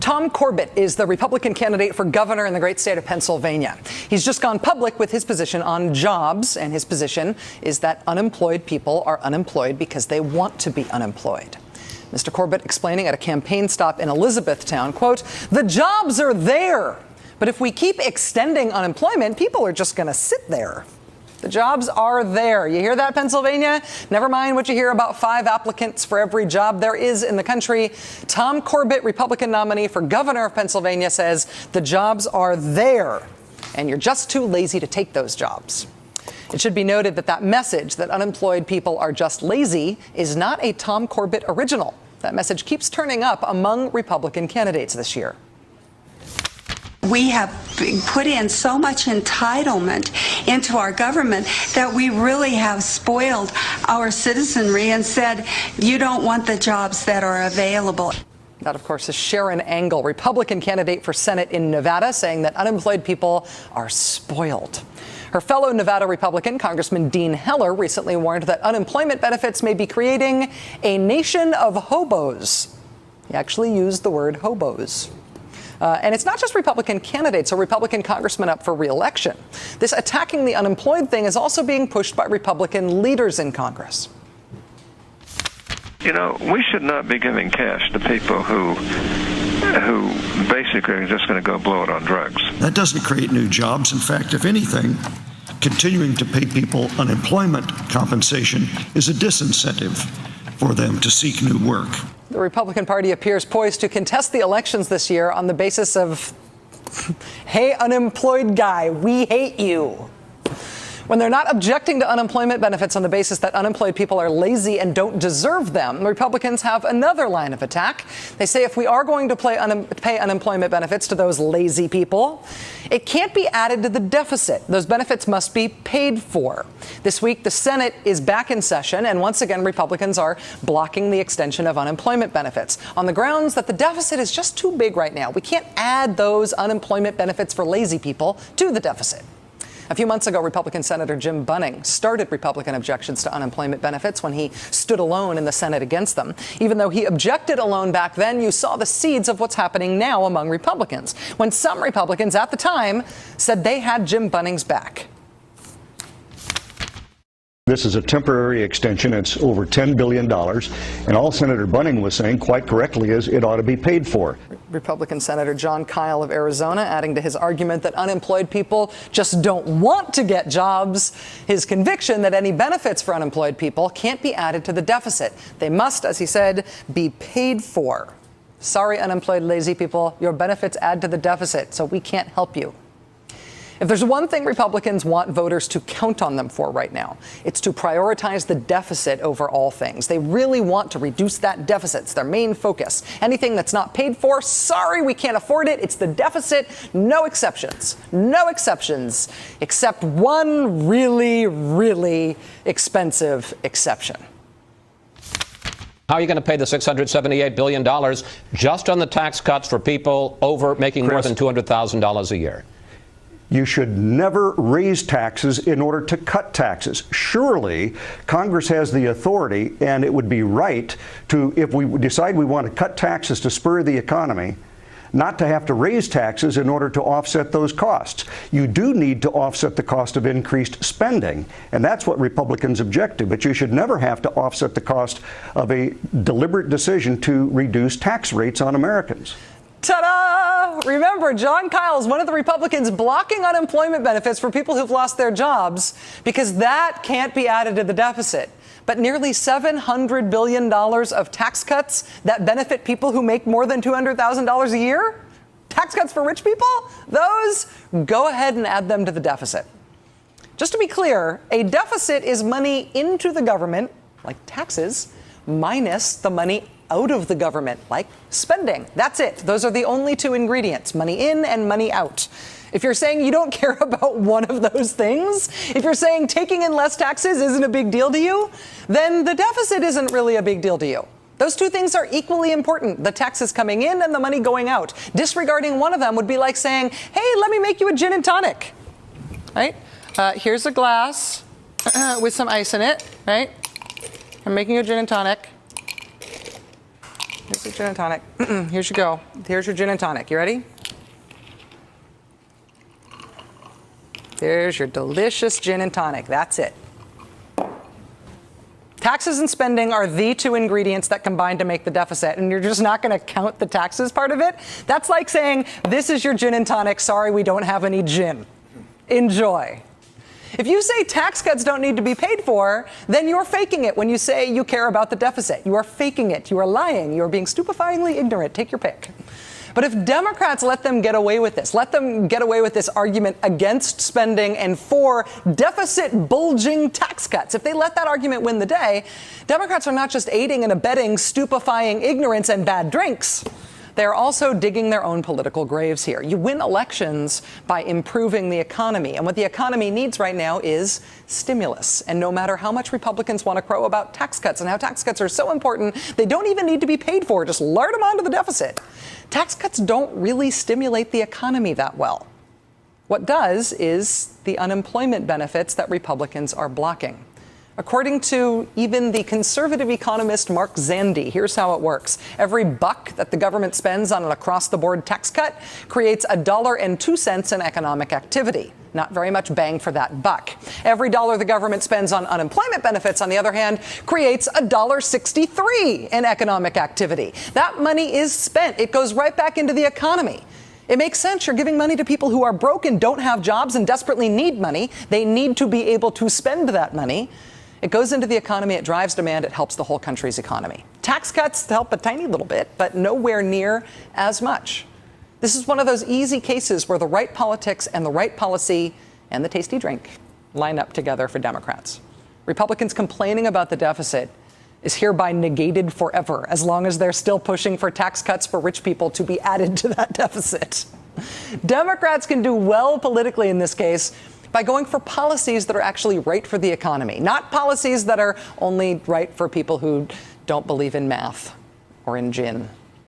Tom Corbett is the Republican candidate for governor in the great state of Pennsylvania. He's just gone public with his position on jobs, and his position is that unemployed people are unemployed because they want to be unemployed. Mr. Corbett explaining at a campaign stop in Elizabethtown, quote, "The jobs are there, but if we keep extending unemployment, people are just going to sit there." The jobs are there. You hear that, Pennsylvania? Never mind what you hear about 5 applicants for every job there is in the country. Tom Corbett, Republican nominee for governor of Pennsylvania, says the jobs are there, and you're just too lazy to take those jobs. It should be noted that that message that unemployed people are just lazy is not a Tom Corbett original. That message keeps turning up among Republican candidates this year. We have put in so much entitlement into our government that we really have spoiled our citizenry and said, you don't want the jobs that are available. That, of course, is Sharon Angle, Republican candidate for Senate in Nevada, saying that unemployed people are spoiled. Her fellow Nevada Republican, Congressman Dean Heller, recently warned that unemployment benefits may be creating a nation of hobos. He actually used the word hobos. And it's not just Republican candidates or Republican congressmen up for re-election. This attacking the unemployed thing is also being pushed by Republican leaders in Congress. You know, we should not be giving cash to people who basically are just going to go blow it on drugs. That doesn't create new jobs. In fact, if anything, continuing to pay people unemployment compensation is a disincentive for them to seek new work. The Republican Party appears poised to contest the elections this year on the basis of, hey, unemployed guy, we hate you. When they're not objecting to unemployment benefits on the basis that unemployed people are lazy and don't deserve them, Republicans have another line of attack. They say if we are going to pay unemployment benefits to those lazy people, it can't be added to the deficit. Those benefits must be paid for. This week, the Senate is back in session, and once again, Republicans are blocking the extension of unemployment benefits on the grounds that the deficit is just too big right now. We can't add those unemployment benefits for lazy people to the deficit. A few months ago, Republican Senator Jim Bunning started Republican objections to unemployment benefits when he stood alone in the Senate against them. Even though he objected alone back then, you saw the seeds of what's happening now among Republicans, when some Republicans at the time said they had Jim Bunning's back. This is a temporary extension. It's over $10 billion. And all Senator Bunning was saying, quite correctly, is it ought to be paid for. Republican Senator John Kyle of Arizona adding to his argument that unemployed people just don't want to get jobs. His conviction that any benefits for unemployed people can't be added to the deficit. They must, as he said, be paid for. Sorry, unemployed lazy people, your benefits add to the deficit, so we can't help you. If there's one thing Republicans want voters to count on them for right now, it's to prioritize the deficit over all things. They really want to reduce that deficit. It's their main focus. Anything that's not paid for, sorry, we can't afford it. It's the deficit. No exceptions. No exceptions, except one really, really expensive exception. How are you going to pay the $678 billion just on the tax cuts for people making more than $200,000 a year? You should never raise taxes in order to cut taxes. Surely, Congress has the authority, and it would be right to, if we decide we want to cut taxes to spur the economy, not to have to raise taxes in order to offset those costs. You do need to offset the cost of increased spending, and that's what Republicans object to. But you should never have to offset the cost of a deliberate decision to reduce tax rates on Americans. Ta-da! Remember, John Kyle is one of the Republicans blocking unemployment benefits for people who've lost their jobs because that can't be added to the deficit. But nearly $700 billion of tax cuts that benefit people who make more than $200,000 a year? Tax cuts for rich people? Those, go ahead and add them to the deficit. Just to be clear, a deficit is money into the government, like taxes, minus the money out of the government, like spending. That's it. Those are the only two ingredients, money in and money out. If you're saying you don't care about one of those things, if you're saying taking in less taxes isn't a big deal to you, then the deficit isn't really a big deal to you. Those two things are equally important, the taxes coming in and the money going out. Disregarding one of them would be like saying, hey, let me make you a gin and tonic, right? Here's a glass with some ice in it, right? I'm making you a gin and tonic. Here's Your gin and tonic. Here you go. Here's your gin and tonic. You ready? There's your delicious gin and tonic. That's it. Taxes and spending are the two ingredients that combine to make the deficit, and you're just not going to count the taxes part of it? That's like saying, this is your gin and tonic. Sorry, we don't have any gin. Enjoy. If you say tax cuts don't need to be paid for, then you're faking it when you say you care about the deficit. You are faking it. You are lying. You are being stupefyingly ignorant. Take your pick. But if Democrats let them get away with this, let them get away with this argument against spending and for deficit bulging tax cuts, if they let that argument win the day, Democrats are not just aiding and abetting stupefying ignorance and bad drinks. They're also digging their own political graves here. You win elections by improving the economy. And what the economy needs right now is stimulus. And no matter how much Republicans want to crow about tax cuts and how tax cuts are so important, they don't even need to be paid for. Just lard them onto the deficit. Tax cuts don't really stimulate the economy that well. What does is the unemployment benefits that Republicans are blocking. According to even the conservative economist Mark Zandi, here's how it works. Every buck that the government spends on an across-the-board tax cut creates $1.02 in economic activity. Not very much bang for that buck. Every dollar the government spends on unemployment benefits, on the other hand, creates $1.63 in economic activity. That money is spent. It goes right back into the economy. It makes sense. You're giving money to people who are broke and don't have jobs and desperately need money. They need to be able to spend that money. It goes into the economy, it drives demand, it helps the whole country's economy. Tax cuts help a tiny little bit, but nowhere near as much. This is one of those easy cases where the right politics and the right policy and the tasty drink line up together for Democrats. Republicans complaining about the deficit is hereby negated forever, as long as they're still pushing for tax cuts for rich people to be added to that deficit. Democrats can do well politically in this case by going for policies that are actually right for the economy, not policies that are only right for people who don't believe in math or in gin.